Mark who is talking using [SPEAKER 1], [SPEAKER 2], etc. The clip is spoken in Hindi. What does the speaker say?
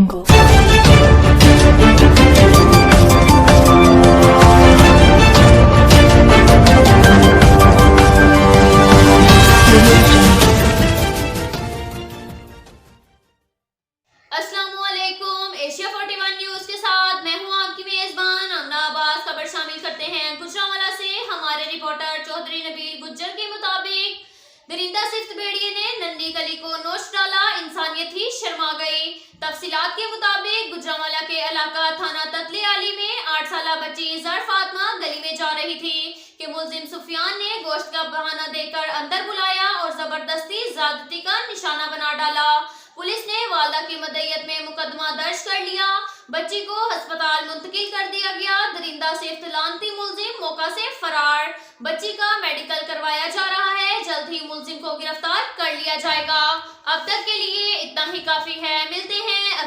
[SPEAKER 1] अस्सलामुअलैकुम। एशिया 41 न्यूज के साथ मैं हूं आपकी मेजबान अमना अब्बास। खबर शामिल करते हैं गुजरांवाला से। हमारे रिपोर्टर चौधरी नबील गुज्जर के मुताबिक दरिंदा सिफ्त भेड़िए ने नन्ही कली को नोच डाला, इंसानियत ही शर्मा गई। तफसीलात के मुताबिक गुजरांवाला के इलाका थाना ततले आली में 8 साल बच्ची जर फातिमा गली में जा रही थी कि मुलजिम सुफियान ने गोश्त का बहाना देकर अंदर बुलाया और जबरदस्ती ज्यादती का निशाना बना डाला। पुलिस ने वालदा की मदयत में मुकदमा दर्ज कर लिया। बच्ची को अस्पताल मुंतकिल कर दिया गया। दरिंदा सिफ्त लानती मुलजिम मौका से फरार। बच्ची का मेडिकल करवाया जा रहा है, जल्द ही मुलजिम को गिरफ्तार कर लिया जाएगा। अब तक के लिए इतना ही काफी है। मिलते हैं